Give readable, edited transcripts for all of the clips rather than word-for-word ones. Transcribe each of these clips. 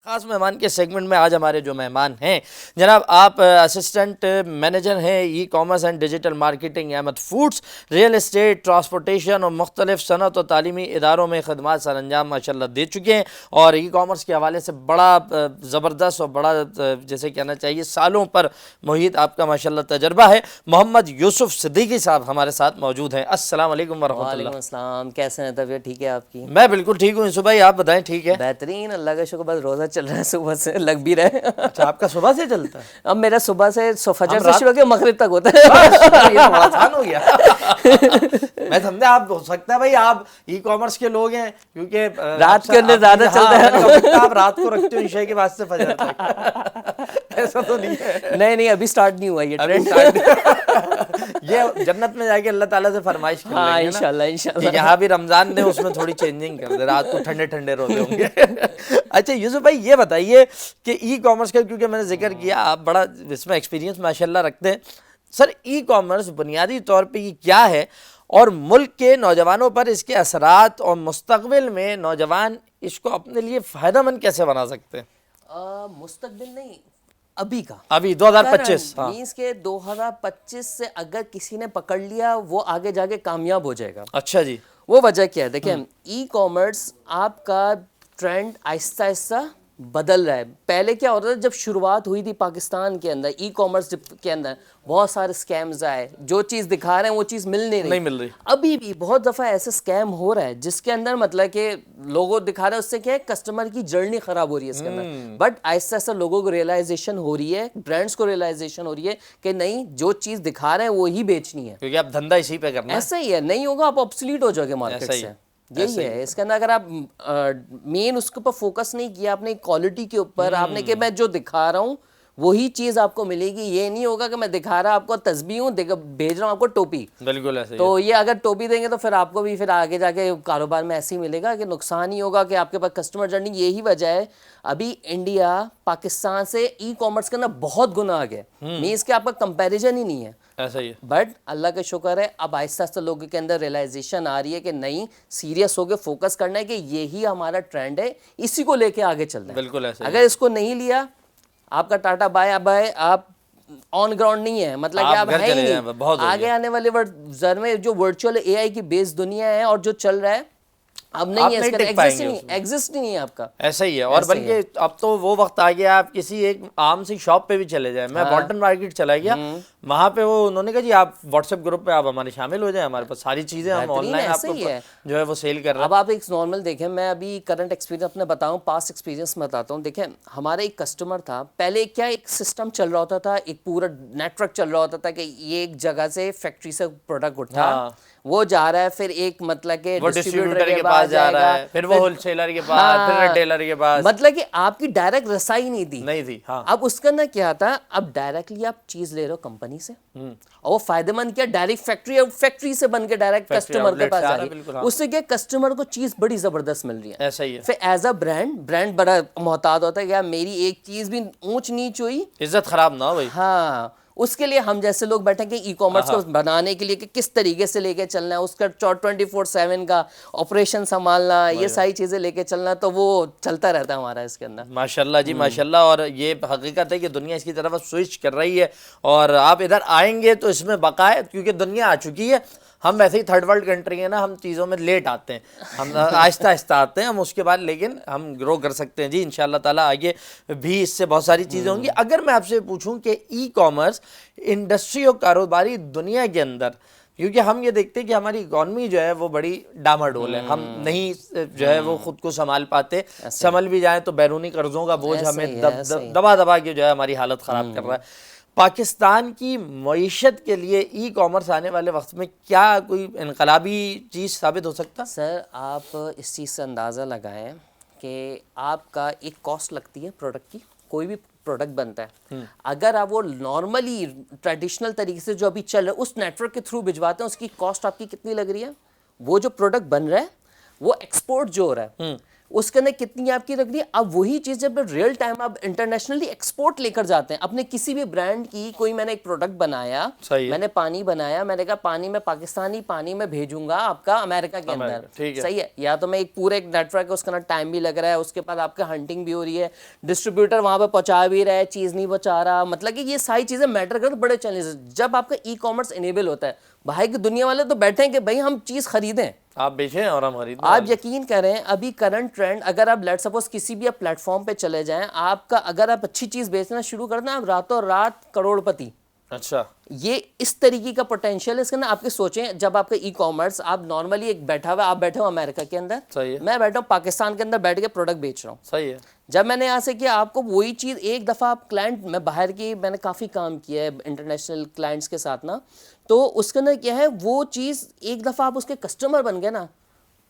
خاص مہمان کے سیگمنٹ میں آج ہمارے جو مہمان ہیں جناب آپ اسسٹنٹ مینیجر ہیں e commerce and digital marketing Ahmed foods, real estate, transportation اور مختلف صنعت و تعلیمی اداروں میں خدمات سر انجام ماشاءاللہ دے چکے ہیں، اور ای کامرس کے حوالے سے بڑا زبردست اور بڑا جیسے کہنا چاہیے سالوں پر محیط آپ کا ماشاءاللہ تجربہ ہے۔ محمد یوسف صدیقی صاحب ہمارے ساتھ موجود ہیں۔ السلام علیکم ورحمۃ اللہ۔ وعلیکم السلام، کیسے ہیں؟ طبیعت ٹھیک ہے آپ کی؟ میں بالکل ٹھیک ہوں یوسف بھائی، آپ بتائیں ٹھیک ہے؟ بہترین، اللہ کا شکر، بس روزہ چل رہا ہے، صبح سے لگ بھی رہے۔ اچھا آپ کا صبح سے چلتا ہے؟ اب میرا صبح سے فجر سے شروع ہو کے مغرب تک ہوتا ہے۔ یہ بڑا آسان ہو گیا۔ میں سمجھا آپ ہو سکتا ہے بھائی آپ ای کامرس کے لوگ ہیں کیونکہ رات کے اندر زیادہ چلتا ہے، آپ رات کو رکھتے ہو عشاء کے بعد سے فجر تک، ایسا تو نہیں ہے؟ نہیں ابھی سٹارٹ نہیں ہوا یہ ٹرینڈ۔ یہ جنت میں جا کے اللہ تعالیٰ سے فرمائش کر ہاں لیں گے نا انشاءاللہ۔ کہ یہاں بھی رمضان نے اس میں تھوڑی چینجنگ کر دے، رات کو ٹھنڈے ٹھنڈے روزے ہوں گے۔ اچھا یوسف بھائی یہ بتائیے کہ ای کامرس کا کیونکہ میں نے ذکر کیا آپ بڑا اس میں ایکسپیرینس ماشاءاللہ رکھتے ہیں، سر ای کامرس بنیادی طور پہ یہ کیا ہے اور ملک کے نوجوانوں پر اس کے اثرات اور مستقبل میں نوجوان اس کو اپنے لیے فائدہ مند کیسے بنا سکتے ہیں؟ مستقبل نہیں، ابھی کا، ابھی 2025 مینس کے 2025 سے اگر کسی نے پکڑ لیا وہ آگے جا کے کامیاب ہو جائے گا۔ اچھا جی، وہ وجہ کیا ہے؟ دیکھیں ای کامرس آپ کا ٹرینڈ آہستہ آہستہ بدل رہا ہے۔ پہلے کیا ہوتا تھا جب شروعات ہوئی تھی پاکستان کے اندر ای کامرس کے اندر، بہت سارے سکیمز آئے، جو چیز دکھا رہے ہیں وہ چیز مل نہیں مل رہی۔ ابھی بھی بہت دفعہ ایسے سکیم ہو رہا ہے جس کے اندر مطلب کہ لوگوں دکھا رہے ہیں، اس سے کیا ہے کسٹمر کی جرنی خراب ہو رہی ہے اس کے اندر، بٹ آہستہ آہستہ لوگوں کو ریئلائزیشن ہو رہی ہے، برانڈس کو ریئلائزیشن ہو رہی ہے کہ نہیں جو چیز دکھا رہے ہیں وہی بیچنی ہے، کیونکہ اب دھندا اسی پہ کرنا ہے۔ ایسا ہی ہے، نہیں ہوگا آپ آبسلیٹ ہو جاؤ گے مارکیٹ سے۔ یہی ہے اس کے اندر، اگر آپ مین اس کے اوپر فوکس نہیں کیا آپ نے کوالٹی کے اوپر، آپ نے کہ میں جو دکھا رہا ہوں وہی چیز آپ کو ملے گی، یہ نہیں ہوگا کہ میں دکھا رہا آپ کو تسبیح ہوں، بھیج رہا ہوں آپ کو ٹوپی، بالکل ایسے تو یہ اگر ٹوپی دیں گے تو پھر آپ کو بھی پھر آگے جا کے کاروبار میں ایسے ہی ملے گا کہ نقصان ہی ہوگا کہ آپ کے پاس کسٹمر جرنی۔ یہی وجہ ہے ابھی انڈیا پاکستان سے ای کامرس کے اندر بہت گنا آ گیا، مینس کہ آپ کا کمپیریزن ہی نہیں ہے، ایسا ہی ہے۔ بٹ اللہ کا شکر ہے اب آہستہ آہستہ لوگوں کے اندر ریئلائزیشن آ رہی ہے کہ نہیں سیریس ہو کے فوکس کرنا ہے کہ یہی ہمارا ٹرینڈ ہے، اسی کو لے کے آگے چلنا ہے۔ بالکل ایسا اگر اس کو نہیں لیا آپ کا ٹاٹا بائے بائے، آپ آن گراؤنڈ نہیں ہے، مطلب کہ آپ ہے ہی نہیں۔ آگے آنے والے زر میں جو ورچوئل اے آئی کی بیس دنیا ہے اور جو چل رہا ہے اب نہیں ہے، اس کا ایگزسٹ نہیں ہے آپ کا، ایسا ہی ہے۔ اور بلکہ اب تو وہ وقت آ گیا آپ کسی ایک عام سی شاپ پہ بھی چلے جائیں، میں بالٹن مارکیٹ چلا گیا، وہاں پہ وہ انہوں نے کہا جی آپ واٹس ایپ گروپ پہ آپ ہمارے شامل ہو جائیں، ہمارے پاس ساری چیزیں ہم آن لائن آپ کو جو ہے وہ سیل کر رہے ہیں۔ اب آپ ایک نارمل دیکھیں، میں ابھی کرنٹ ایکسپیرینس اپنے بتاؤں، پاسٹ ایکسپیرینس میں بتاتا ہوں۔ دیکھیں ہمارا ایک کسٹمر تھا، پہلے کیا ایک سسٹم چل رہا ہوتا تھا، ایک پورا نیٹ ورک چل رہا ہوتا تھا کہ یہ ایک جگہ سے فیکٹری سے پروڈکٹ اٹھا وہ جا رہا ہے، پھر ایک مطلب کہ ڈسٹریبیوٹر کے پاس جا رہا ہے، پھر وہ ہول سیلر کے پاس، پھر ریٹیلر کے پاس، مطلب کہ آپ کی ڈائریکٹ رسائی نہیں تھی۔ ہاں اب اس کا نا کیا تھا، اب ڈائریکٹلی آپ چیز لے رہے ہو کمپنی سے اور وہ فائدہ مند کیا ڈائریکٹ فیکٹری سے بن کے ڈائریکٹ کسٹمر کے پاس آ رہی ہے، اس سے کیا کسٹمر کو چیز بڑی زبردست مل رہی ہے۔ ایسا ہی ہے۔ پھر ایز اے برانڈ بڑا محتاط ہوتا ہے کہ میری ایک چیز بھی اونچ نیچ ہوئی، عزت خراب نہ ہو بھائی۔ ہاں اس کے لیے ہم جیسے لوگ بیٹھے کہ ای کامرس کو بنانے کے لیے کہ کس طریقے سے لے کے چلنا ہے، اس کا 24/7 کا آپریشن سنبھالنا، یہ ساری چیزیں لے کے چلنا، تو وہ چلتا رہتا ہے ہمارا اس کے اندر۔ ماشاءاللہ جی ماشاءاللہ، اور یہ حقیقت ہے کہ دنیا اس کی طرف سوئچ کر رہی ہے، اور آپ ادھر آئیں گے تو اس میں بقا ہے کیونکہ دنیا آ چکی ہے۔ ہم ویسے ہی تھرڈ ورلڈ کنٹری ہیں نا، ہم چیزوں میں لیٹ آتے ہیں، ہم آہستہ آہستہ آتے ہیں ہم اس کے بعد، لیکن ہم گرو کر سکتے ہیں جی انشاءاللہ تعالیٰ، آگے بھی اس سے بہت ساری چیزیں ہوں گی۔ اگر میں آپ سے پوچھوں کہ ای کامرس انڈسٹری اور کاروباری دنیا کے اندر، کیونکہ ہم یہ دیکھتے ہیں کہ ہماری اکانومی جو ہے وہ بڑی ڈاماڈول ہے، ہم نہیں جو ہے وہ خود کو سنبھال پاتے، سنبھل بھی جائیں تو بیرونی قرضوں کا بوجھ ہمیں دبا کے جو ہے ہماری حالت خراب کر رہا ہے۔ پاکستان کی معیشت کے لیے ای کامرس آنے والے وقت میں کیا کوئی انقلابی چیز ثابت ہو سکتا؟ سر آپ اس چیز سے اندازہ لگائیں کہ آپ کا ایک کاسٹ لگتی ہے پروڈکٹ کی، کوئی بھی پروڈکٹ بنتا ہے، اگر آپ وہ نارملی ٹریڈیشنل طریقے سے جو ابھی چل رہا ہے اس نیٹ ورک کے تھرو بھجواتے ہیں، اس کی کاسٹ آپ کی کتنی لگ رہی ہے؟ وہ جو پروڈکٹ بن رہا ہے وہ ایکسپورٹ جو ہو رہا ہے اس کے اندر کتنی آپ کی رکھ دی. اب وہی چیز جب ریئل ٹائم آپ انٹرنیشنلی ایکسپورٹ لے کر جاتے ہیں اپنے کسی بھی برانڈ کی, کوئی میں نے ایک پروڈکٹ بنایا, میں نے پانی بنایا, میں نے کہا پانی میں پاکستانی پانی میں بھیجوں گا آپ کا امریکہ کے اندر, صحیح ہے, یا تو میں ایک پورا ایک نیٹ ورک ہے, اس کے اندر ٹائم بھی لگ رہا ہے, اس کے بعد آپ کا ہنٹنگ بھی ہو رہی ہے, ڈسٹریبیوٹر وہاں پہ پہنچا بھی رہا ہے, چیز نہیں پہنچا رہا, مطلب کہ یہ ساری چیزیں میٹر کرتے, بڑے چیلنجز. جب آپ کا ای کامرس انیبل ہوتا ہے, باہر کی دنیا والے تو بیٹھے ہیں کہ بھائی ہم چیز خریدیں, آپ بیچیں اور ہم خریدیں. آپ یقین کریں ابھی کرنٹ ٹرینڈ, اگر آپ لیٹ سپوز کسی بھی آپ پلیٹ فارم پہ چلے جائیں, آپ کا اگر آپ اچھی چیز بیچنا شروع کر دیں, آپ راتوں رات کروڑ پتی. اچھا, یہ اس طریقے کا پوٹینشیل ہے اس کے اندر. آپ کے سوچیں جب آپ کا ای کامرس, آپ نارملی ایک بیٹھا ہوا, آپ بیٹھے ہو امریکہ کے اندر, صحیح ہے, میں بیٹھا ہوں پاکستان کے اندر بیٹھ کے پروڈکٹ بیچ رہا ہوں. صحیح ہے. جب میں نے یہاں سے کیا, آپ کو وہی چیز ایک دفعہ آپ کلائنٹ, میں باہر کی میں نے کافی کام کیا ہے انٹرنیشنل کلائنٹس کے ساتھ نا, تو اس کے اندر کیا ہے وہ چیز ایک دفعہ آپ اس کے کسٹمر بن گئے نا,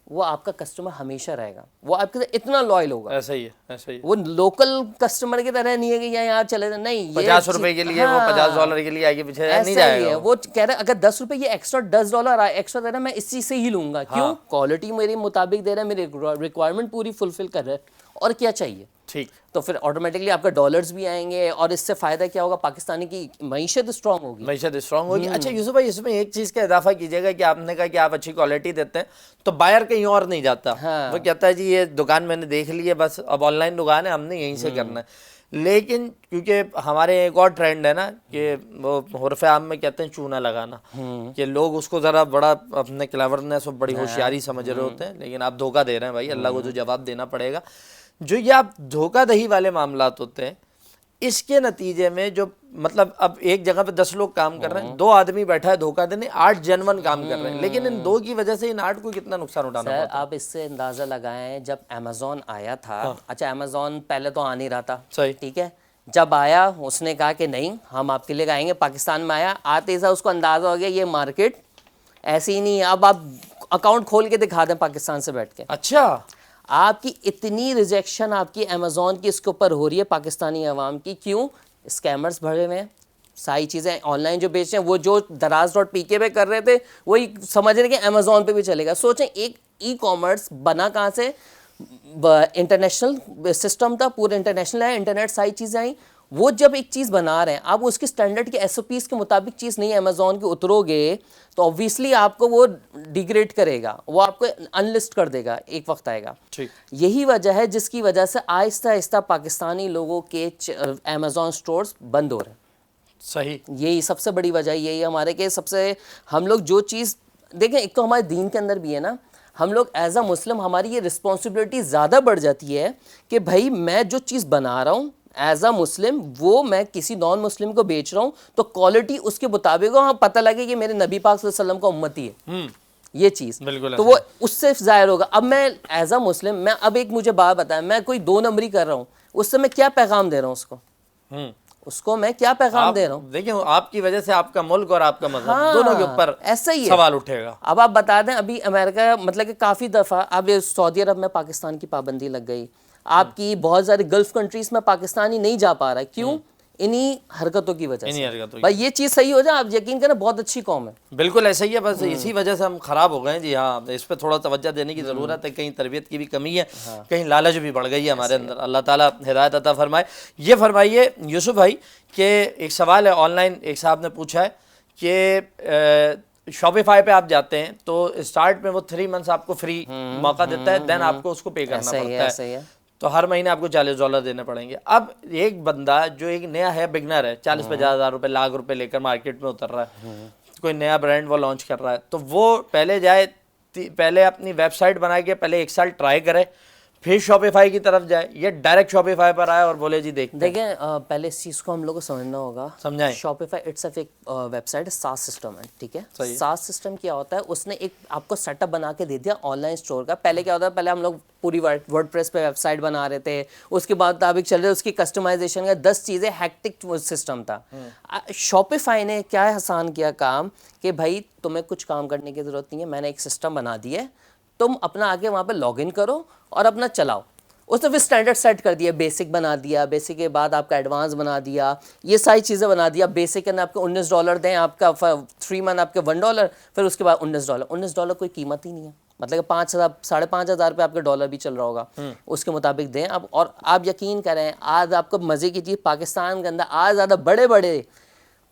وہ آپ کا کسٹمر ہمیشہ رہے گا, وہ آپ کے اتنا لوئل ہوگا. ایسا ہی ہے, ایسا ہی ہے. وہ لوکل کسٹمر کی طرح نہیں ہے کہ یہاں چلے جائیں, نہیں, 50 روپے کے لیے وہ $50 کے لیے آگے پیچھے نہیں جائے گا. وہ کہہ رہے اگر 10 روپے یہ ایکسٹرا $10 ایکسٹرا دے رہا ہے, میں اس چیز سے ہی لوں گا. کیوں؟ کوالٹی میرے مطابق دے رہا ہے, میری ریکوائرمنٹ پوری فلفل کر رہا ہے, اور کیا چاہیے. ٹھیک, تو پھر آٹومیٹکلی آپ کا ڈالرز بھی آئیں گے, اور اس سے فائدہ کیا ہوگا, پاکستانی کی معیشت اسٹرانگ ہوگی. معیشت اسٹرانگ ہوگی. اچھا یوسف بھائی, اس میں ایک چیز کا اضافہ کیجیے گا کہ آپ نے کہا کہ آپ اچھی کوالٹی دیتے ہیں, تو بائر کہیں اور نہیں جاتا, وہ کہتا ہے جی یہ دکان میں نے دیکھ لی ہے, بس اب آن لائن دکان ہے, ہم نے یہیں سے کرنا ہے. لیکن کیونکہ ہمارے ایک اور ٹرینڈ ہے نا کہ وہ حرف عام میں کہتے ہیں چونا لگانا, کہ لوگ اس کو ذرا بڑا اپنے کلیورنس اور بڑی ہوشیاری سمجھ رہے ہوتے ہیں, لیکن آپ دھوکہ دے رہے ہیں بھائی, اللہ کو جو جواب دینا پڑے گا. جو یہ آپ دھوکہ دہی والے معاملات ہوتے ہیں, اس کے نتیجے میں جو مطلب اب ایک جگہ پہ 10 لوگ کام کر رہے ہیں, 2 آدمی بیٹھا ہے دھوکہ دینے, 8 جنون کام کر رہے ہیں, لیکن ان 2 کی وجہ سے ان 8 کو کتنا نقصان اٹھانا پڑتا ہے. آپ اس سے اندازہ لگائیں, جب امیزون آیا تھا, اچھا امیزون پہلے تو آ نہیں رہا تھا, صحیح, ٹھیک ہے, جب آیا اس نے کہا کہ نہیں ہم آپ کے لیے آئیں گے, پاکستان میں آیا, آتے ہی اس کو اندازہ ہو گیا یہ مارکیٹ ایسی ہی نہیں ہے, اب آپ اکاؤنٹ کھول کے دکھا دیں پاکستان سے بیٹھ کے. اچھا, آپ کی اتنی ریجیکشن آپ کی امیزون کی اس کے اوپر ہو رہی ہے پاکستانی عوام کی, کیوں؟ اسکیمرز بھرے ہوئے ہیں, ساری چیزیں آن لائن جو بیچ رہے ہیں, وہ جو دراز.pk پہ کر رہے تھے وہی سمجھ رہے کہ امیزون پہ بھی چلے گا. سوچیں ایک ای کامرس بنا کہاں سے, انٹرنیشنل سسٹم تھا, پورا انٹرنیشنل ہے, انٹرنیٹ ساری چیزیں آئیں, وہ جب ایک چیز بنا رہے ہیں, آپ اس کی سٹینڈرڈ کے SOPs کے مطابق چیز نہیں امیزون کے اترو گے تو obviously آپ کو وہ ڈیگریڈ کرے گا, وہ آپ کو انلسٹ کر دے گا, ایک وقت آئے گا. یہی وجہ ہے جس کی وجہ سے آہستہ آہستہ پاکستانی لوگوں کے امیزون سٹورز بند ہو رہے ہیں. صحیح, یہی سب سے بڑی وجہ یہی ہے ہمارے کہ سب سے ہم لوگ جو چیز دیکھیں, ایک تو ہمارے دین کے اندر بھی ہے نا, ہم لوگ ایز اے مسلم ہماری یہ رسپانسبلٹی زیادہ بڑھ جاتی ہے کہ بھائی میں جو چیز بنا رہا ہوں ایز اے مسلم, وہ میں کسی نان مسلم کو بیچ رہا ہوں تو کوالٹی اس کے مطابق ہو, ہاں پتہ لگے کہ میرے نبی پاک صلی اللہ علیہ وسلم کا امتی ہے یہ چیز, تو وہ اس سے ظاہر ہوگا. اب میں ایز اے مسلم, میں اب ایک مجھے بات بتائیں, میں کوئی 2 نمبری کر رہا ہوں, اس سے میں کیا پیغام دے رہا ہوں اس کو میں کیا پیغام دے رہا ہوں. دیکھیں آپ کی وجہ سے آپ کا ملک اور آپ کا مذہب دونوں کے اوپر ایسا ہی سوال اٹھے گا. اب آپ بتا دیں, ابھی امریکہ مطلب کہ کافی دفعہ اب سعودی عرب میں پاکستان کی پابندی لگ گئی, آپ کی بہت ساری گلف کنٹریز میں پاکستانی نہیں جا پا رہا ہے, کیوں؟ انہی حرکتوں کی وجہ سے. بھائی یہ چیز صحیح ہو جائے, آپ یقین کریں بہت اچھی قوم ہے. بالکل ایسا ہی ہے, بس اسی وجہ سے ہم خراب ہو گئے ہیں. جی ہاں, اس پہ تھوڑا توجہ دینے کی ضرورت ہے. کہیں تربیت کی بھی کمی ہے, کہیں لالچ بھی بڑھ گئی ہے ہمارے اندر. اللہ تعالیٰ ہدایت عطا فرمائے. یہ فرمائیے یوسف بھائی کہ ایک سوال ہے آن لائن, ایک صاحب نے پوچھا ہے کہ شاپیفائی پہ آپ جاتے ہیں تو اسٹارٹ میں وہ 3 منتھس آپ کو فری موقع دیتا ہے, دین آپ کو اس کو پے کرنا پڑتا ہے, تو ہر مہینے آپ کو $40 دینے پڑیں گے. اب ایک بندہ جو ایک نیا ہے, بگنر ہے, 40-50 ہزار لاکھ روپے لے کر مارکیٹ میں اتر رہا ہے, کوئی نیا برانڈ وہ لانچ کر رہا ہے, تو وہ پہلے جائے, پہلے اپنی ویب سائٹ بنا کے پہلے 1 سال ٹرائی کرے, پھر شاپیفائی کی طرف جائے, یہ ڈائریکٹ شاپیفائی پر آئے اور بولے جی دیکھیں پہلے اس چیز کو ہم لوگ کو سمجھنا ہوگا. سمجھائیں. شاپیفائی اٹس ایک ویب سائٹ ہے, SaaS سسٹم ہے, ٹھیک ہے. SaaS سسٹم کیا ہوتا ہے, اس نے ایک آپ کو سیٹ اپ بنا کے دے دیا آن لائن اسٹور کا. پہلے کیا ہوتا ہے, پہلے ہم لوگ پوری ورڈ پریس پہ ویب سائٹ بنا رہے تھے, اس کے بعد مطابق چل رہے, اس کی کسٹمائزیشن کا 10 چیزیں, ہیکٹک سسٹم تھا. شاپیفائی نے کیا آسان کیا کام کہ بھائی تمہیں کچھ کام کرنے کی ضرورت نہیں ہے, میں نے ایک سسٹم بنا دیا ہے, تم اپنا آگے وہاں پہ لاگ ان کرو اور اپنا چلاؤ. اس نے پھر اسٹینڈرڈ سیٹ کر دیا, بیسک بنا دیا, بیسک کے بعد آپ کا ایڈوانس بنا دیا, یہ ساری چیزیں بنا دیا. بیسک کے اندر آپ کو $19 دیں, آپ کا 3 منتھ آپ کے $1, پھر اس کے بعد $19. $19 کوئی قیمت ہی نہیں ہے. مطلب 5,000 5,500 پہ آپ کا ڈالر بھی چل رہا ہوگا, اس کے مطابق دیں اب. اور آپ یقین کریں آج آپ کو مزے کی چیز پاکستان کے اندر آج زیادہ بڑے بڑے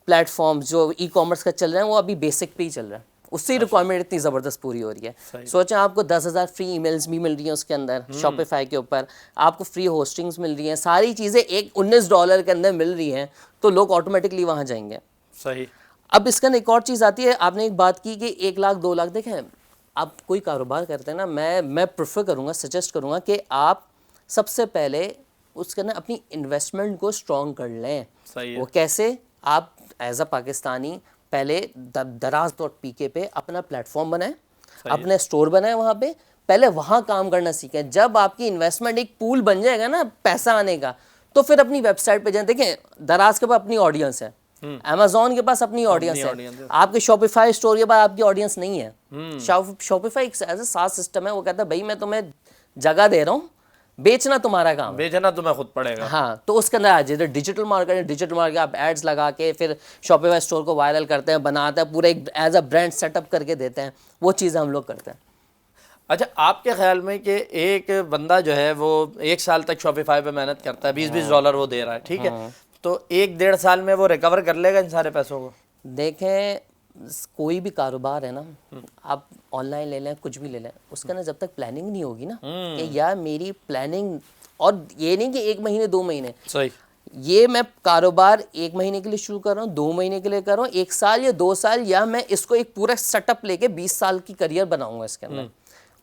پلیٹ فارمز جو ای کامرس کا چل رہے ہیں وہ ابھی بیسک پہ ہی چل رہا ہے, اس سے ریکوائرمنٹ اتنی زبردست پوری ہو رہی ہے. سوچیں آپ کو 10,000 فری ای میلز بھی مل رہی ہیں اس کے اندر شاپیفائی کے اوپر, آپ کو فری ہوسٹنگز مل رہی ہیں, ساری چیزیں ایک $19 کے اندر مل رہی ہیں, تو لوگ آٹومیٹکلی وہاں جائیں گے. صحیح. اب اس کے اندر ایک اور چیز آتی ہے, آپ نے ایک بات کی کہ 1 لاکھ 2 لاکھ, دیکھیں آپ کوئی کاروبار کرتے ہیں نا, میں پریفر کروں گا, سجیسٹ کروں گا کہ آپ سب سے پہلے اس کے اندر اپنی انویسٹمنٹ کو اسٹرانگ کر لیں. وہ کیسے؟ آپ ایز اے پاکستانی پہلے دراز.pk پہ اپنا پلیٹ فارم بنائیں, اپنے اسٹور بنائیں, وہاں پہ پہلے وہاں کام کرنا سیکھیں. جب آپ کی انویسٹمنٹ ایک پول بن جائے گا نا پیسہ آنے کا, تو پھر اپنی ویب سائٹ پہ جائیں. دیکھیں دراز کے پاس اپنی آڈینس ہے, امیزون کے پاس اپنی آڈینس ہے, آپ کے شاپیفائی اسٹور کے پاس آپ کی آڈینس نہیں ہے. شاپیفائی ایز اے ساس سسٹم ہے, وہ کہتا ہے بھائی میں تمہیں جگہ دے رہا ہوں, بیچنا تمہارا کام ہے, بیچنا تمہیں خود پڑے گا. ہاں تو اس کے اندر جیسے ڈیجیٹل مارکیٹ آپ ایڈز لگا کے پھر شاپیفائی اسٹور کو وائرل کرتے ہیں, بناتے ہیں, پورے ایک as a brand set up کر کے دیتے ہیں, وہ چیزیں ہم لوگ کرتے ہیں. اچھا آپ کے خیال میں کہ ایک بندہ جو ہے وہ 1 سال تک شاپیفائی پہ محنت کرتا ہے, $20 وہ دے رہا ہے, ٹھیک ہے, تو 1-1.5 سال میں وہ ریکور کر لے گا ان سارے پیسوں کو؟ دیکھیں کوئی بھی کاروبار ہے نا, آپ آن لائن لے لیں, کچھ بھی لے لیں, اس کے اندر جب تک پلاننگ نہیں ہوگی نا کہ یار میری پلاننگ, اور یہ نہیں کہ 1 مہینے 2 مہینے, صحیح, یہ میں کاروبار 1 مہینے کے لیے شروع کر رہا ہوں, 2 مہینے کے لیے کر رہا ہوں, 1 سال یا 2 سال, یا میں اس کو ایک پورا سیٹ اپ لے کے 20 سال کی کریئر بناؤں گا اس کے اندر,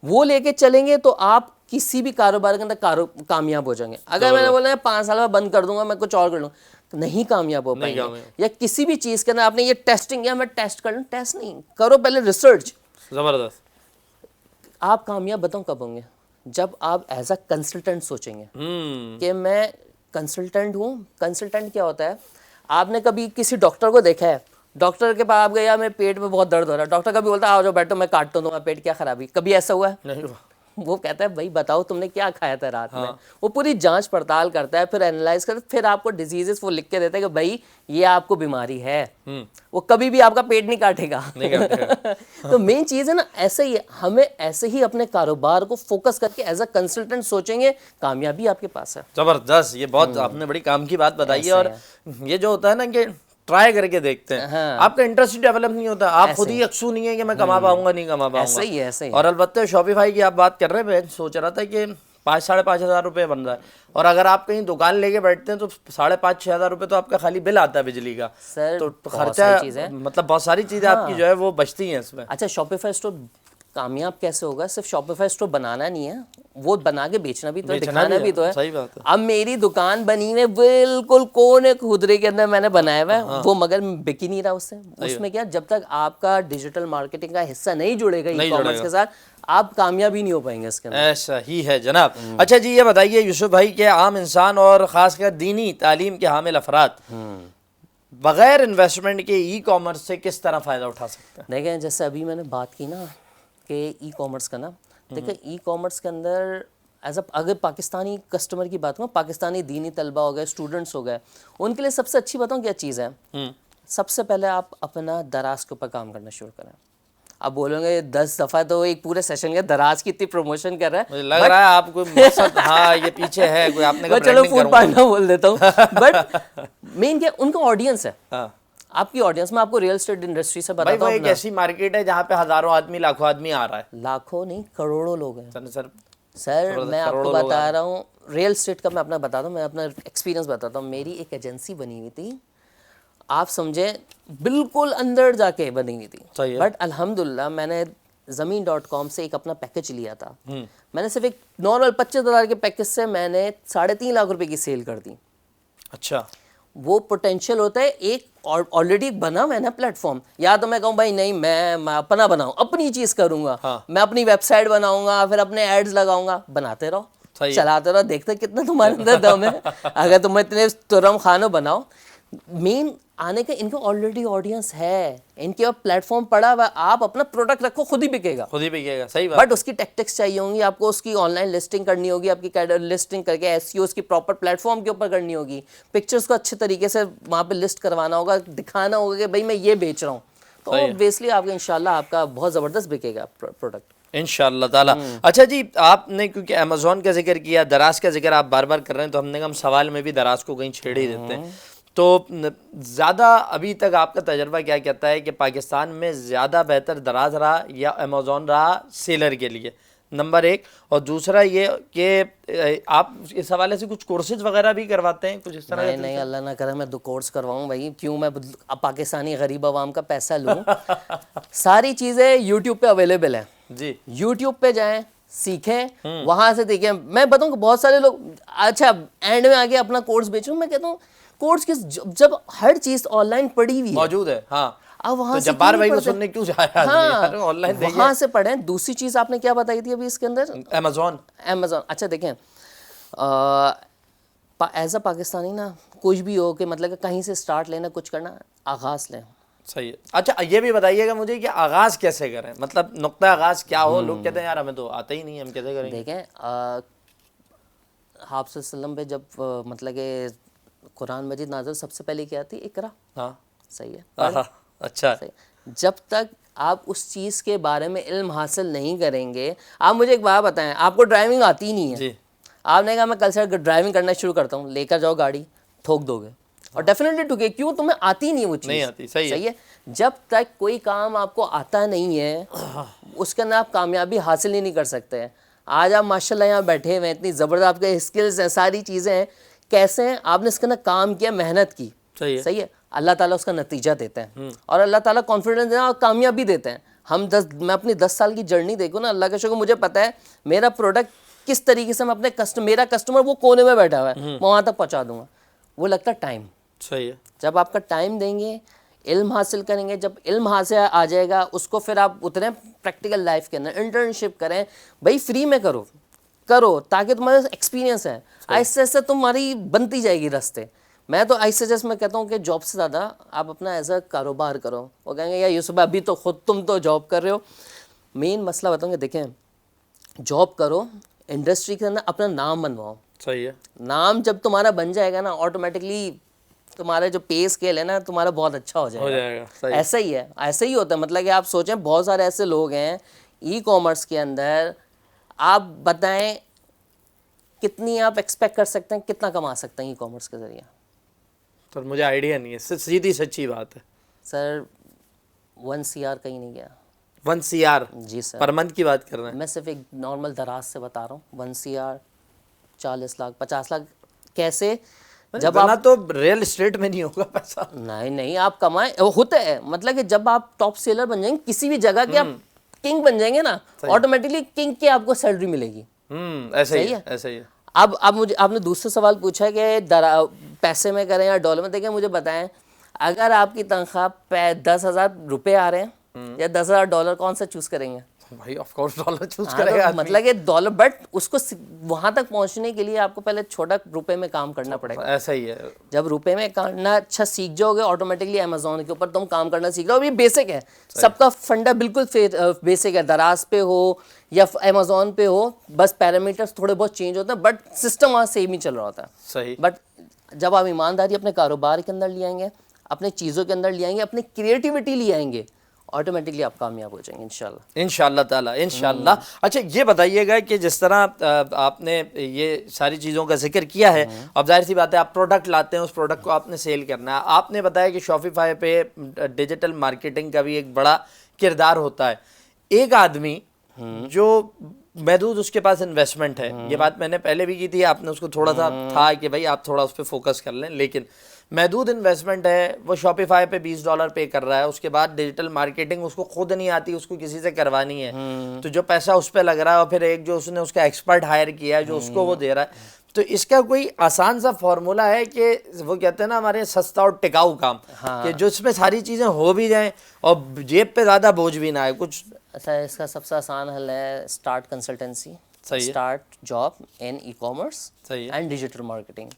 وہ لے کے چلیں گے تو آپ کسی بھی کاروبار کے اندر کامیاب ہو جائیں گے. اگر میں نے بولا 5 سال میں بند کر دوں گا, میں کچھ اور کر لوں, نہیں کامیاب ہو پائیں گے. یا کسی بھی چیز کے اندر آپ نے یہ ٹیسٹنگ, یا میں ٹیسٹ کر لوں, ٹیسٹ نہیں کرو, پہلے ریسرچ. زبردست. آپ کامیاب بتاؤں کب ہوں گے؟ جب آپ ایز اے کنسلٹنٹ سوچیں گے کہ میں کنسلٹنٹ ہوں. کنسلٹنٹ کیا ہوتا ہے؟ آپ نے کبھی کسی ڈاکٹر کو دیکھا ہے, ڈاکٹر کے پاس آپ گئے, یا میرے پیٹ میں بہت درد ہو رہا ہے, ڈاکٹر کبھی بولتا ہے آؤ جاؤ بیٹھو میں کاٹتا ہوں تمہارا پیٹ, کیا خرابی, کبھی ایسا ہوا ہے؟ نہیں. وہ کہتا ہے بھائی بتاؤ تم نے کیا کھایا تھا رات میں. وہ پوری جانچ پڑتال کرتا ہے, پھر اینالائز کرتا ہے, پھر آپ کو ڈیزیزز وہ لکھ کے دیتا ہے کہ بھائی یہ آپ کو بیماری ہے. وہ کبھی بھی آپ کا پیٹ نہیں کاٹے گا. تو مین چیز ہے نا, ایسے ہی ہمیں ایسے ہی اپنے کاروبار کو فوکس کر کے ایز اے کنسلٹنٹ سوچیں گے, کامیابی آپ کے پاس ہے. زبردست, یہ بہت آپ نے بڑی کام کی بات بتائی ہے. اور یہ جو ہوتا ہے نا کہ ٹرائی کر کے دیکھتے ہیں, آپ کا انٹرسٹ ڈیولپ نہیں ہوتا, آپ خود ہی یکسو نہیں ہے کہ میں کما پاؤں گا نہیں کما پاؤں گا. ایسے ہی. اور البتہ شاپیفائی کی آپ بات کر رہے ہیں, میں سوچ رہا تھا کہ 5,000-5,500 روپے بن رہا ہے, اور اگر آپ کہیں دکان لے کے بیٹھتے ہیں تو 5,500-6,000 روپے تو آپ کا خالی بل آتا ہے بجلی کا, تو خرچہ مطلب بہت ساری چیزیں آپ کی جو ہے وہ بچتی ہیں اس میں. اچھا شاپیفائی اسٹور کامیاب کیسے ہوگا؟ صرف شاپیفائی اسٹور بنانا نہیں ہے, وہ بنا کے بیچنا بھی تو ہے, دکھانا بھی تو ہے. صحیح بات ہے. اب میری دکان بنی ہوئی بالکل کونے خدرے کے اندر میں نے بنایا ہوا ہے, وہ مگر بک ہی نہیں رہا اس سے. اس میں کیا, جب تک آپ کا ڈیجیٹل مارکیٹنگ کا حصہ نہیں جڑے گا ای کامرس کے ساتھ, آپ کامیاب ہی نہیں ہو پائیں گے اس کے اندر. ایسا ہی ہے جناب. اچھا جی یہ بتائیے یوسف بھائی کہ عام انسان اور خاص کر دینی تعلیم کے حامل افراد بغیر انویسٹمنٹ کے ای کامرس سے کس طرح فائدہ اٹھا سکتے ہیں؟ دیکھیں جیسے ابھی میں نے بات کی نا کہ ای کامرس کا نا, دیکھیں ای کامرس کے اندر ایز اے اگر پاکستانی کسٹمر کی بات کروں, پاکستانی دینی طلبہ ہو گئے, اسٹوڈنٹس ہو گئے, ان کے لیے سب سے اچھی بتاؤں کیا چیز ہے. سب سے پہلے آپ اپنا دراز کے اوپر کام کرنا شروع کریں. اب بولیں گے 10 دفعہ تو ایک پورے سیشن کے دراز کی اتنی پروموشن کر رہا ہے, مجھے لگ رہا ہے آپ کو مقصد ہاں یہ پیچھے ہے کوئی, آپ نے کہا چلو فوڈ پارٹنر بول دیتا ہوں. بٹ مین کیا ان کا آڈینس ہے, آپ کی آڈینس. میں آپ کو ریئل اسٹیٹ انڈسٹری سے بتاتا ہوں, وہ ایک ایسی مارکیٹ ہے جہاں پہ ہزاروں آدمی لاکھوں آدمی آ رہا ہے. لاکھوں نہیں کروڑوں لوگ ہیں سر میں آپ کو بتا رہا ہوں. ریئل اسٹیٹ کا میں اپنا بتاتا ہوں, میں اپنا ایکسپیرینس بتاتا ہوں. میری ایک ایجنسی بنی ہوئی تھی, آپ سمجھیں بالکل اندر جا کے بنی ہوئی تھی, بٹ الحمدللہ میں نے زمین.com سے ایک اپنا پیکج لیا تھا. میں نے صرف ایک نارمل 25,000 کے پیکج سے میں نے 3.5 لاکھ روپے کی سیل کر دی. اچھا وہ پوٹینشیل ہوتا ہے ایک آلریڈی بنا ہوا ہے نا پلیٹ فارم. یا تو میں کہوں بھائی نہیں میں اپنا بناؤں, اپنی چیز کروں گا, میں اپنی ویب سائٹ بناؤں گا, پھر اپنے ایڈز لگاؤں گا. بناتے رہو, چلاتے رہو, دیکھتے کتنا تمہارے اندر دم ہے. اگر تم اتنے ترم خانوں بناؤ. مین آنے کا ان کا آلریڈی آڈینس ہے, ان کے پلیٹ فارم پڑا ہوا, آپ اپنا پروڈکٹ رکھو, خود ہی بکے گا. صحیح بات. بٹ اس کی ٹیکٹکس چاہیے ہوں گی آپ کو, اس کی آن لائن لسٹنگ کرنی ہوگی, آپ کی لسٹنگ کر کے ایس ای او اس کی پراپر پلیٹ فارم کے اوپر کرنی ہوگی, پکچرس کو اچھے طریقے سے وہاں پہ لسٹ کروانا ہوگا, دکھانا ہوگا کہ بھائی میں یہ بیچ رہا ہوں. تو اوبویسلی آپ کا انشاءاللہ آپ کا بہت زبردست بکے گا پروڈکٹ. انشاءاللہ تعالیٰ. اچھا جی، آپ نے کیونکہ امیزون کا ذکر کیا، دراز کا ذکر آپ بار بار کر رہے ہیں، تو ہم نے کہا ہم سوال میں بھی دراز کو کہیں چھیڑ ہی دیتے ہیں. تو زیادہ ابھی تک آپ کا تجربہ کیا کہتا ہے کہ پاکستان میں زیادہ بہتر دراز رہا یا امیزون رہا سیلر کے لیے؟ نمبر ایک. اور دوسرا یہ کہ آپ اس حوالے سے کچھ کورسز وغیرہ بھی کرواتے ہیں کچھ اس طرح؟ نہیں اللہ نہ کرے میں 2 کورس کرواؤں بھائی، کیوں میں پاکستانی غریب عوام کا پیسہ لوں؟ ساری چیزیں یوٹیوب پہ اویلیبل ہیں. جی یوٹیوب پہ جائیں، سیکھیں، وہاں سے دیکھیں. میں بتاؤں کہ بہت سارے لوگ اچھا اینڈ میں آگے اپنا کورس بیچوں. میں کہتا ہوں کورس کس، جب ہر چیز آن لائن پڑی ہوئی موجود ہے. ہاں اب وہاں سے جبار بھائی کو سننے کیوں جایا آدمی؟ آن لائن وہاں سے پڑھیں. دوسری چیز آپ نے کیا بتائی تھی ابھی اس کے اندر؟ امیزون. اچھا دیکھیں، ایز اے پاکستانی نا کچھ بھی ہو کہ مطلب کہ کہیں سے سٹارٹ لینا، کچھ کرنا، آغاز لیں. صحیح ہے. اچھا یہ بھی بتائیے گا مجھے کہ آغاز کیسے کریں، مطلب نقطہ آغاز کیا ہو؟ لوگ کہتے ہیں یار ہمیں تو آتا ہی نہیں، ہم کیسے کریں گے؟ دیکھیں آپ صلی اللہ علیہ وسلم پہ جب مطلب کہ قرآن مجید نازل سب سے پہلے کیا تھی؟ اقرا. ہاں صحیح ہے. اچھا جب تک آپ اس چیز کے بارے میں علم حاصل نہیں کریں گے، آپ مجھے ایک بات بتائیں، آپ کو ڈرائیونگ آتی ہی نہیں ہے. جی. آپ نے کہا میں کل سے ڈرائیونگ کرنا شروع کرتا ہوں، لے کر جاؤ گاڑی، ٹھوک دو گے. اور ڈیفینیٹلی ٹھوکے، کیوں؟ تمہیں آتی نہیں وہ چیز. نہیں آتی. صحیح ہے. جب تک کوئی کام آپ کو آتا نہیں ہے اس کے اندر آپ کامیابی حاصل ہی نہیں کر سکتے. آج آپ ماشاءاللہ یہاں بیٹھے ہوئے ہیں، اتنی زبردست آپ کے اسکلز ہیں، ساری چیزیں ہیں. کیسے ہیں؟ آپ نے اس کے اندر کام کیا، محنت کی. صحیح ہے. اللہ تعالیٰ اس کا نتیجہ دیتے ہیں اور اللہ تعالیٰ کانفیڈنس دینا اور کامیابی دیتے ہیں. میں اپنی 10 سال کی جرنی دیکھوں نا، اللہ کا شکر مجھے پتہ ہے میرا پروڈکٹ کس طریقے سے میں اپنے میرا کسٹمر وہ کونے میں بیٹھا ہوا ہے، میں وہاں تک پہنچا دوں گا. وہ لگتا ہے ٹائم. صحیح ہے. جب آپ کا ٹائم دیں گے، علم حاصل کریں گے، جب علم حاصل آ جائے گا اس کو پھر آپ اتریں پریکٹیکل لائف کے اندر، انٹرنشپ کریں. بھائی فری میں کرو تاکہ تمہارا ایکسپیرینس ہے. آہستہ آہستہ تمہاری بنتی جائے گی راستے. میں تو آہستہ آہستہ میں کہتا ہوں کہ جاب سے زیادہ آپ اپنا ایز اے کاروبار کرو. وہ کہیں گے یا یوسف ابھی تو خود تم تو جاب کر رہے ہو. مین مسئلہ بتاؤں گے، دیکھیں جاب کرو، انڈسٹری کے اندر اپنا نام بنواؤ. صحیح ہے. نام جب تمہارا بن جائے گا نا، آٹومیٹکلی تمہارا جو پے اسکیل ہے نا تمہارا بہت اچھا ہو جائے گا. ایسا ہی ہے، ایسا ہی ہوتا ہے. مطلب کہ آپ سوچیں بہت سارے ایسے لوگ ہیں ای کامرس کے اندر، آپ بتائیں کتنی آپ ایکسپیکٹ کر سکتے ہیں، کتنا کما سکتے ہیں ای کامرس کے ذریعے؟ سر مجھے آئیڈیا نہیں ہے، سیدھی سچی بات ہے. سر 1 CR کہیں نہیں گیا. 1 CR جی سر، پر منتھ کی بات کر رہے ہیں؟ میں صرف ایک نارمل دراز سے بتا رہا ہوں. 1 CR 40 لاکھ 50 لاکھ کیسے؟ جب آپ تو ریل اسٹیٹ میں نہیں ہوگا پیسہ. نہیں آپ کمائیں، ہوتا ہے. مطلب کہ جب آپ ٹاپ سیلر بن جائیں گے کسی بھی جگہ کے، آپ کنگ بن جائیں گے نا، آٹومیٹکلی کنگ کی آپ کو سیلری ملے گی. ایسا ہی ہے، ایسا ہی ہے. اب مجھے آپ نے دوسرا سوال پوچھا کہ پیسے میں کریں یا ڈالر میں. دیکھیں مجھے بتائیں، اگر آپ کی تنخواہ 10,000 روپے آ رہے ہیں یا 10,000 ڈالر، کون سا چوز کریں گے؟ بھائی آف کورس ڈالر چوز کرے گا. مطلب کہ ڈالر، بٹ اس کو وہاں تک پہنچنے کے لیے آپ کو پہلے چھوٹا روپے میں کام کرنا پڑے گا. ایسا ہی ہے. جب روپے میں کرنا اچھا سیکھ جاؤ گے، آٹومیٹکلی امیزون کے اوپر تم کام کرنا سیکھ جاؤ. یہ بیسک ہے، سب کا فنڈا بالکل بیسک ہے. دراز پہ ہو یا امیزون پہ ہو، بس پیرامیٹرز تھوڑے بہت چینج ہوتے ہیں، بٹ سسٹم وہاں سیم ہی چل رہا ہوتا ہے. صحیح. بٹ جب آپ ایمانداری اپنے کاروبار کے اندر لے آئیں گے، اپنے چیزوں کے اندر لے آئیں گے، اپنی کریٹیوٹی لے آئیں گے، آٹومیٹکلی آپ کامیاب ہو جائیں گے انشاءاللہ. انشاءاللہ تعالیٰ، انشاءاللہ. اچھا یہ بتائیے گا کہ جس طرح آپ نے یہ ساری چیزوں کا ذکر کیا ہے، اب ظاہر سی بات ہے آپ پروڈکٹ لاتے ہیں، اس پروڈکٹ کو آپ نے سیل کرنا ہے. آپ نے بتایا کہ شاپیفائی پہ ڈیجیٹل مارکیٹنگ کا بھی ایک بڑا کردار ہوتا ہے. ایک آدمی جو محدود اس کے پاس انویسٹمنٹ ہے، یہ بات میں نے پہلے بھی کی تھی، آپ نے اس کو تھوڑا سا تھا کہ بھائی آپ تھوڑا اس پہ فوکس کر لیں، لیکن محدود انویسٹمنٹ ہے، وہ شاپیفائی پہ $20 پے کر رہا ہے، اس کے بعد ڈیجیٹل مارکیٹنگ اس کو خود نہیں آتی، اس کو کسی سے کروانی ہے، تو جو پیسہ اس پہ لگ رہا ہے اور پھر ایک جو اس نے اس کا ایکسپرٹ ہائر کیا ہے جو اس کو وہ دے رہا ہے. تو اس کا کوئی آسان سا فارمولہ ہے کہ وہ کہتے ہیں نا ہمارے سستا اور ٹکاؤ کام، کہ جو اس میں ساری چیزیں ہو بھی جائیں اور جیب پہ زیادہ بوجھ بھی نہ آئے کچھ؟ اچھا اس کا سب سے آسان حل ہے اسٹارٹ کنسلٹنسی، صحیح ہے، start job in e commerce صحیح ہے، اینڈ ڈیجیٹل مارکیٹنگ.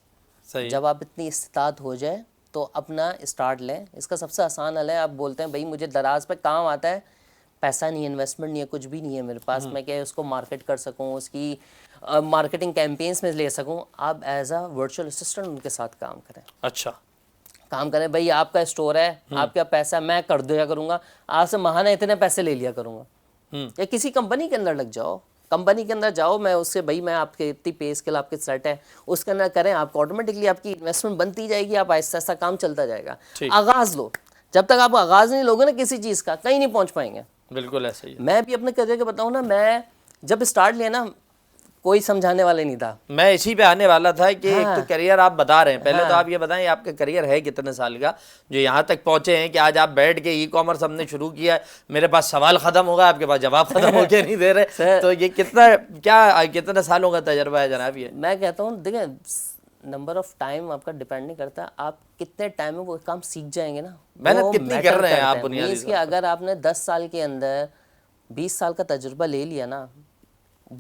صحیح. جب آپ اتنی استطاعت ہو جائے تو اپنا اسٹارٹ لیں. اس کا سب سے آسان حل ہے، آپ بولتے ہیں بھائی مجھے دراز پہ کام آتا ہے، پیسہ نہیں ہے، انویسٹمنٹ نہیں ہے، کچھ بھی نہیں ہے میرے پاس، میں کہ اس کو مارکیٹ کر سکوں، اس کی مارکیٹنگ کیمپینس میں لے سکوں. آپ ایز اے ورچوئل اسسٹنٹ ان کے ساتھ کام کریں. اچھا کام کریں، بھائی آپ کا اسٹور ہے، آپ کا پیسہ میں کر دیا کروں گا، آپ سے ماہانہ اتنے پیسے لے لیا کروں گا. یا کسی کمپنی کے اندر لگ جاؤ, کمپنی کے اندر جاؤ, میں اس سے بھائی میں آپ کے اتنی پے اسکیل آپ کے سیٹ ہے اس کے اندر کریں, آپ کو آٹومیٹکلی آپ کی انویسٹمنٹ بنتی جائے گی, آپ آہستہ آہستہ کام چلتا جائے گا. آغاز لو, جب تک آپ آغاز نہیں لوگے نا کسی چیز کا, کہیں نہیں پہنچ پائیں گے. بالکل ایسا ہی ہے. میں بھی اپنے کریئر کے بتاؤں نا, میں جب اسٹارٹ لیا نا کوئی سمجھانے والے نہیں تھا. میں اسی پہ آنے والا تھا کہ ایک تو کریئر آپ بتا رہے ہیں, پہلے تو آپ یہ بتائیں آپ کا کریئر ہے کتنے سال کا جو یہاں تک پہنچے ہیں کہ آج آپ بیٹھ کے ای کامرس ہم نے شروع کیا ہے, میرے پاس سوال ختم ہوگا, آپ کے پاس جواب ختم ہو کے نہیں دے رہے, تو یہ کتنے سالوں کا تجربہ ہے جناب؟ یہ میں کہتا ہوں دیکھیں نمبر آف ٹائم آپ کا ڈیپینڈ نہیں کرتا, آپ کتنے ٹائم میں وہ کام سیکھ جائیں گے نا, محنت کتنی کر رہے ہیں آپ بنیادی مینس کہ اگر آپ نے 10 سال کے اندر 20 سال کا تجربہ لے لیا نا,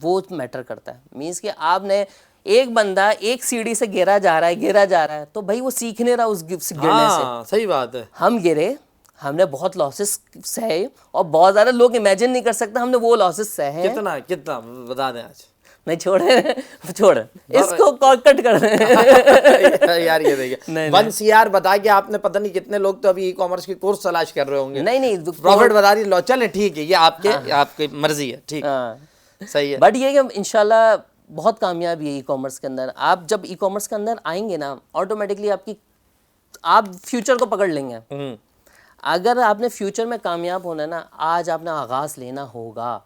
وہ میٹر کرتا ہے. مینس کہ آپ نے ایک بندہ ایک سیڑھی سے گرا جا رہا ہے تو بھائی وہ سیکھ نہیں رہا اس گرنے سے. صحیح بات ہے. ہم گرے, ہم نے بہت لاسز سہے, اور بہت زیادہ لوگ امیجن نہیں کر سکتے ہم نے وہ لاسز سہے. کتنا بتا دیں آج؟ نہیں چھوڑ اس کو کٹ کر دیں یار. یہ دیکھیے 1 CR بتا کے آپ نے پتہ نہیں کتنے لوگ تو ابھی ای کامرس کی کورس تلاش کر رہے ہوں گے. نہیں پروفٹ بتا دیے, لو چلیں ٹھیک ہے, یہ آپ کی مرضی ہے, ٹھیک صحیح ہے. بٹ یہ کہ انشاءاللہ بہت کامیابی ہے ای کامرس کے اندر. آپ جب ای کامرس کے اندر آئیں گے نا, آٹومیٹکلی آپ فیوچر کو پکڑ لیں گے. اگر آپ نے فیوچر میں کامیاب ہونا ہے نا, آج آپ نے آغاز لینا ہوگا.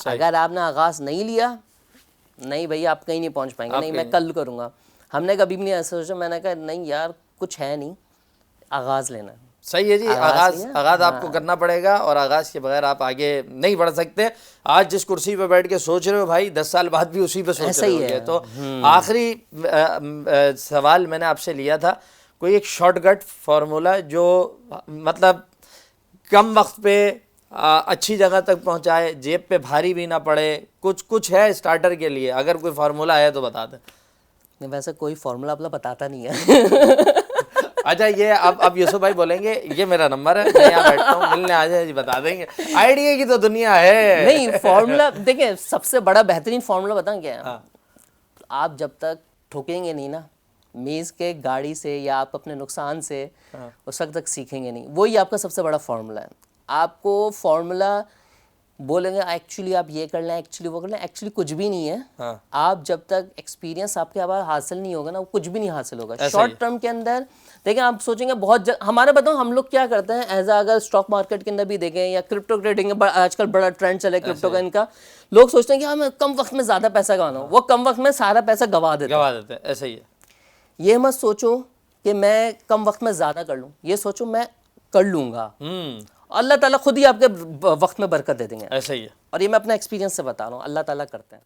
اگر آپ نے آغاز نہیں لیا, نہیں بھائی آپ کہیں نہیں پہنچ پائیں گے. نہیں میں کل کروں گا, ہم نے کبھی بھی نہیں ایسا سوچا. میں نے کہا نہیں یار کچھ ہے نہیں, آغاز لینا. صحیح ہے جی, آغاز آپ کو کرنا پڑے گا, اور آغاز کے بغیر آپ آگے نہیں بڑھ سکتے. آج جس کرسی پہ بیٹھ کے سوچ رہے ہو بھائی 10 سال بعد بھی اسی پہ سوچ رہے ہو گے. تو آخری سوال میں نے آپ سے لیا تھا, کوئی ایک شارٹ کٹ فارمولا جو مطلب کم وقت پہ اچھی جگہ تک پہنچائے, جیب پہ بھاری بھی نہ پڑے, کچھ ہے اسٹارٹر کے لیے؟ اگر کوئی فارمولا ہے تو بتا دیں. ویسے کوئی فارمولا اپنا بتاتا نہیں ہے. اچھا یہ اب یوسف بھائی بولیں گے یہ میرا نمبر ہے, میں یہاں بیٹھتا ہوں, ملنے آ جائے جی, بتا دیں گے. آئیڈیا کی تو دنیا ہے. نہیں فارمولا دیکھیں, سب سے بڑا بہترین فارمولا بتائیں کیا ہے؟ آپ جب تک ٹھوکیں گے نہیں نا میز کے گاڑی سے, یا آپ اپنے نقصان سے, اس وقت تک سیکھیں گے نہیں. وہی آپ کا سب سے بڑا فارمولا ہے. آپ کو فارمولا بولیں گے ایکچولی آپ یہ کر لیں, ایکچولی وہ کر لیں, ایکچولی کچھ بھی نہیں ہے. آپ جب تک ایکسپیرینس آپ کے بعد حاصل نہیں ہوگا نا, وہ کچھ بھی نہیں حاصل ہوگا. شارٹ ٹرم کے اندر دیکھیں آپ سوچیں گے بہت ہمارے بتاؤں ہم لوگ کیا کرتے ہیں ایز اگر اسٹاک مارکیٹ کے اندر بھی دیکھیں, یا کرپٹو ٹریڈنگ آج کل بڑا ٹرینڈ چلے کرپٹو کا, ان کا لوگ سوچتے ہیں کہ ہمیں کم وقت میں زیادہ پیسہ کمانا ہو, وہ کم وقت میں سارا پیسہ گوا دیتے ہیں. ایسا ہی ہے. یہ مت سوچو کہ میں کم وقت میں زیادہ کر لوں, یہ سوچو میں کر لوں گا, اللہ تعالیٰ خود ہی آپ کے وقت میں برکت دے دیں گے. ایسا ہی ہے. اور یہ میں اپنا ایکسپیرینس سے بتا رہا ہوں, اللہ تعالیٰ کرتے ہیں.